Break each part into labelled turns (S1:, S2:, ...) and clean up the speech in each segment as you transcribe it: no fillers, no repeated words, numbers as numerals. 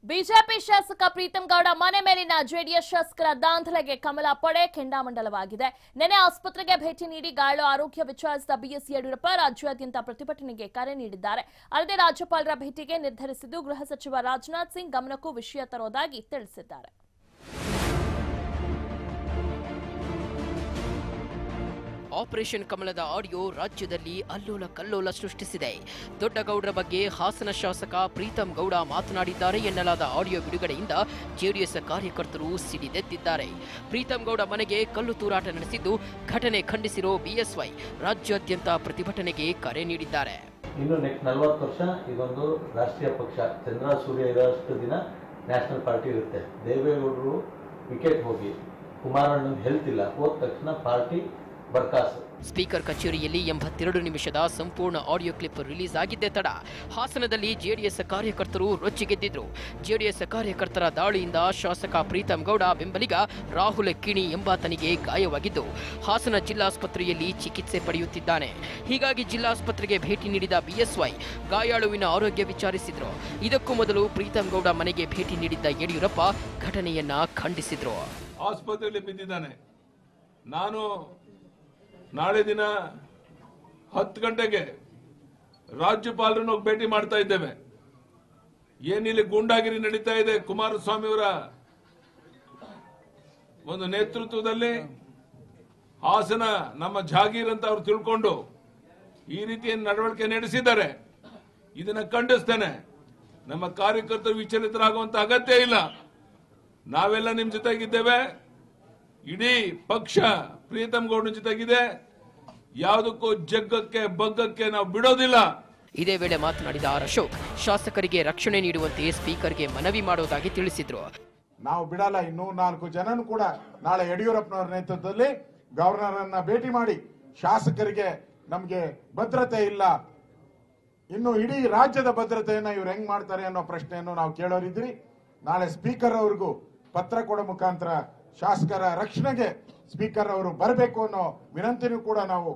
S1: BJP ಶಾಸಕ ಪ್ರೀತಂ ಗೌಡ ಮನೆ ಮೇಲಿನ ಜೆಡಿಎಸ್ ಶಾಸಕರ ದಾಂಧಲೆಗೆ ಕಮಲ ಪಡೆ ಕೆಂಡಾಮಂಡಲವಾಗಿದೆ. ನೆನೆ ಆಸ್ಪತ್ರೆಗೆ ಭೇಟಿ ನೀಡಿ ಗಾಯಾಳು ಆರೋಗ್ಯ ವಿಚಾರಿಸಿದ ಬಿಎಸ್ ಯಡಿಯೂರಪ್ಪ ರಾಜ್ಯಾದ್ಯಂತ ಪ್ರತಿಭಟನೆಗೆ ಕರೆ ನೀಡಿದ್ದಾರೆ. ಅಲ್ಲದೆ ರಾಜ್ಯಪಾಲರ ಭೇಟಿಗೆ ನಿರ್ಧರಿಸಿದ್ದು ಗೃಹ ಸಚಿವ ರಾಜನಾಥ್ ಸಿಂಗ್ ಗಮನಕ್ಕೂ ವಿಷಯ ತರುವುದಾಗಿ ತಿಳಿಸಿದ್ದಾರೆ.
S2: ಆಪರೇಷನ್ ಕಮಲದ ಆಡಿಯೋ ರಾಜ್ಯದಲ್ಲಿ ಅಲ್ಲೋಲ ಕಲ್ಲೋಲ ಸೃಷ್ಟಿಸಿದೆ. ದೊಡ್ಡಗೌಡರ ಬಗ್ಗೆ ಹಾಸನ ಶಾಸಕ ಪ್ರೀತಂ ಗೌಡ ಮಾತನಾಡಿದ್ದಾರೆ ಎನ್ನಲಾದ ಆಡಿಯೋ ಬಿಡುಗಡೆಯಿಂದ ಜೆಡಿಎಸ್ ಕಾರ್ಯಕರ್ತರು ಸಿಡಿದೆದ್ದಿದ್ದಾರೆ. ಪ್ರೀತಂ ಗೌಡ ಮನೆಗೆ ಕಲ್ಲು ತೂರಾಟ ನಡೆಸಿದ್ದು ಘಟನೆ ಖಂಡಿಸಿರೋ ಬಿಎಸ್ವೈ ರಾಜ್ಯಾದ್ಯಂತ ಪ್ರತಿಭಟನೆಗೆ ಕರೆ ನೀಡಿದ್ದಾರೆ.
S3: ಇನ್ನು ನೆಕ್ಸ್ಟ್ 40 ವರ್ಷ ಇದೊಂದು ರಾಷ್ಟ್ರೀಯ ಪಕ್ಷ ಚಂದ್ರ ಸೂರ್ಯ ಇರೋಷ್ಟು ದಿನ ನ್ಯಾಷನಲ್ ಪಾರ್ಟಿ ಇರುತ್ತೆ. ದೇವೇಗೌಡರು ವಿಕೆಟ್ ಹೋಗಿ ಕುಮಾರಣ್ಣನ ಹೆಲ್ತ್ ಇಲ್ಲ ಹೋದ ತಕ್ಷಣ ಪಾರ್ಟಿ ಬರ್ಕಾಸು.
S2: ಸ್ಪೀಕರ್ ಕಚೇರಿಯಲ್ಲಿ 82 ನಿಮಿಷದ ಸಂಪೂರ್ಣ ಆಡಿಯೋ ಕ್ಲಿಪ್ ರಿಲೀಸ್ ಆಗಿದ್ದೇ ತಡ ಹಾಸನದಲ್ಲಿ ಜೆಡಿಎಸ್ ಕಾರ್ಯಕರ್ತರು ರೊಚ್ಚಿಗೆದ್ದಿದ್ರು. ಜೆಡಿಎಸ್ ಕಾರ್ಯಕರ್ತರ ದಾಳಿಯಿಂದ ಶಾಸಕ ಪ್ರೀತಂ ಗೌಡ ಬೆಂಬಲಿಗ ರಾಹುಲ್ ಕಿಣಿ ಎಂಬಾತನಿಗೆ ಗಾಯವಾಗಿದ್ದು ಹಾಸನ ಜಿಲ್ಲಾಸ್ಪತ್ರೆಯಲ್ಲಿ ಚಿಕಿತ್ಸೆ ಪಡೆಯುತ್ತಿದ್ದಾನೆ. ಹೀಗಾಗಿ ಜಿಲ್ಲಾಸ್ಪತ್ರೆಗೆ ಭೇಟಿ ನೀಡಿದ ಬಿಎಸ್ವೈ ಗಾಯಾಳುವಿನ ಆರೋಗ್ಯ ವಿಚಾರಿಸಿದ್ರು. ಇದಕ್ಕೂ ಮೊದಲು ಪ್ರೀತಂ ಗೌಡ ಮನೆಗೆ ಭೇಟಿ ನೀಡಿದ್ದ ಯಡಿಯೂರಪ್ಪ ಘಟನೆಯನ್ನ ಖಂಡಿಸಿದ್ರು.
S4: ಆಸ್ಪತ್ರೆಯಲ್ಲಿ ಬಿದ್ದಿದ್ದಾನೆ. ನಾನು ನಾಳೆ ದಿನ 10 ಗಂಟೆಗೆ ರಾಜ್ಯಪಾಲರನ್ನು ಭೇಟಿ ಮಾಡ್ತಾ ಇದ್ದೇವೆ. ಏನಿಲ್ಲಿ ಗೂಂಡಾಗಿರಿ ನಡೀತಾ ಇದೆ ಕುಮಾರಸ್ವಾಮಿಯವರ ಒಂದು ನೇತೃತ್ವದಲ್ಲಿ, ಹಾಸನ ನಮ್ಮ ಜಾಗೀರ್ ಅಂತ ಅವರು ತಿಳ್ಕೊಂಡು ಈ ರೀತಿಯ ನಡವಳಿಕೆ ನಡೆಸಿದ್ದಾರೆ. ಇದನ್ನ ಖಂಡಿಸ್ತೇನೆ. ನಮ್ಮ ಕಾರ್ಯಕರ್ತರು ವಿಚಲಿತರಾಗುವಂತ ಅಗತ್ಯ ಇಲ್ಲ. ನಾವೆಲ್ಲ ನಿಮ್ ಜೊತೆಗಿದ್ದೇವೆ. ಇಡೀ ಪಕ್ಷ ಪ್ರೀತಂ ಗೌಡನ ಜೊತೆಗಿದೆ. ಯಾವುದಕ್ಕೂ ಜಗ್ಗಕ್ಕೆ ಬಗ್ಗಕ್ಕೆ ನಾವು ಬಿಡೋದಿಲ್ಲ.
S2: ಇದೇ ವೇಳೆ ಮಾತನಾಡಿದ ಆರ್ ಅಶೋಕ್ ಶಾಸಕರಿಗೆ ರಕ್ಷಣೆ ನೀಡುವಂತೆ ಸ್ಪೀಕರ್ಗೆ ಮನವಿ ಮಾಡೋದಾಗಿ ತಿಳಿಸಿದ್ರು.
S5: ನಾವು ಬಿಡಲ್ಲ. ಇನ್ನೂ 4 ಜನನು ಕೂಡ ನಾಳೆ ಯಡಿಯೂರಪ್ಪನವರ ನೇತೃತ್ವದಲ್ಲಿ ಗವರ್ನರ್ ಅನ್ನ ಭೇಟಿ ಮಾಡಿ ಶಾಸಕರಿಗೆ ನಮಗೆ ಭದ್ರತೆ ಇಲ್ಲ, ಇನ್ನು ಇಡೀ ರಾಜ್ಯದ ಭದ್ರತೆಯನ್ನ ಇವ್ರು ಹೆಂಗ್ ಮಾಡ್ತಾರೆ ಅನ್ನೋ ಪ್ರಶ್ನೆಯನ್ನು ನಾವು ಕೇಳೋರಿದ್ರಿ. ನಾಳೆ ಸ್ಪೀಕರ್ ಅವ್ರಿಗೂ ಪತ್ರ ಕೊಡೋ ಮುಖಾಂತರ ಶಾಸಕರ ರಕ್ಷಣೆಗೆ ಸ್ಪೀಕರ್ ಅವರು ಬರಬೇಕು ಅನ್ನೋ ವಿನಂತಿನೂ ಕೂಡ ನಾವು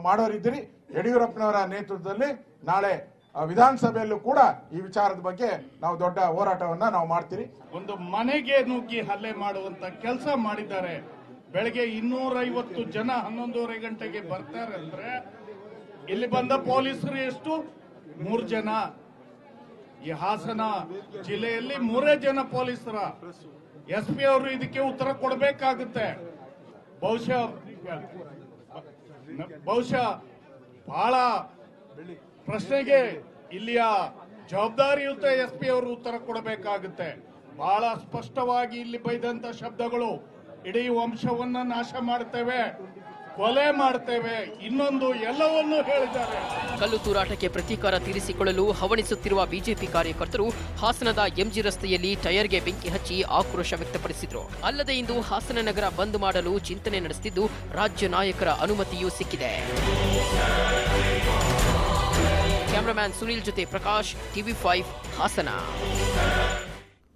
S5: ಮಾಡೋರಿದ್ದೀರಿ. ಯಡಿಯೂರಪ್ಪನವರ ನೇತೃತ್ವದಲ್ಲಿ ನಾಳೆ ವಿಧಾನಸಭೆಯಲ್ಲೂ ಕೂಡ ಈ ವಿಚಾರದ ಬಗ್ಗೆ ನಾವು ದೊಡ್ಡ ಹೋರಾಟವನ್ನ ನಾವು ಮಾಡ್ತೀರಿ.
S6: ಒಂದು ಮನೆಗೆ ನುಗ್ಗಿ ಹಲ್ಲೆ ಮಾಡುವಂತ ಕೆಲಸ ಮಾಡಿದ್ದಾರೆ. ಬೆಳಗ್ಗೆ 250 ಜನ 11:30 ಗಂಟೆಗೆ ಬರ್ತಾರೆ ಅಂದ್ರೆ ಇಲ್ಲಿ ಬಂದ ಪೊಲೀಸರು ಎಷ್ಟು? 3 ಜನ. ಈ ಹಾಸನ ಜಿಲ್ಲೆಯಲ್ಲಿ 3 ಜನ ಪೊಲೀಸರ. ಎಸ್ಪಿ ಅವರು ಇದಕ್ಕೆ ಉತ್ತರ ಕೊಡಬೇಕಾಗುತ್ತೆ. ಬಹುಶಃ ಬಹಳ ಪ್ರಶ್ನೆಗೆ ಇಲ್ಲಿಯ ಜವಾಬ್ದಾರಿಯುತ ಎಸ್ಪಿ ಅವರು ಉತ್ತರ ಕೊಡಬೇಕಾಗುತ್ತೆ. ಬಹಳ ಸ್ಪಷ್ಟವಾಗಿ ಇಲ್ಲಿ ಬೈದಂತ ಶಬ್ದಗಳು ಇಡೀ ವಂಶವನ್ನ ನಾಶ ಮಾಡ್ತೇವೆ, ಕೊಲೆ ಮಾಡ್ತೇವೆ, ಇನ್ನೊಂದು ಎಲ್ಲವನ್ನೂ ಹೇಳಿದ್ದಾರೆ.
S2: ಕಲ್ಲು ತೂರಾಟಕ್ಕೆ ಪ್ರತೀಕಾರ ತೀರಿಸಿಕೊಳ್ಳಲು ಹವಣಿಸುತ್ತಿರುವ ಬಿಜೆಪಿ ಕಾರ್ಯಕರ್ತರು ಹಾಸನದ ಎಂಜಿ ರಸ್ತೆಯಲ್ಲಿ ಟೈರ್ಗೆ ಬೆಂಕಿ ಹಚ್ಚಿ ಆಕ್ರೋಶ ವ್ಯಕ್ತಪಡಿಸಿದ್ರು. ಅಲ್ಲದೆ ಇಂದು ಹಾಸನ ನಗರ ಬಂದ್ ಮಾಡಲು ಚಿಂತನೆ ನಡೆಸುತ್ತಿದ್ದು ರಾಜ್ಯ ನಾಯಕರ ಅನುಮತಿಯೂ ಸಿಕ್ಕಿದೆ. ಕ್ಯಾಮರಾಮ್ಯಾನ್ ಸುನೀಲ್ ಜೊತೆ ಪ್ರಕಾಶ್, ಟಿವಿ5 ಹಾಸನ.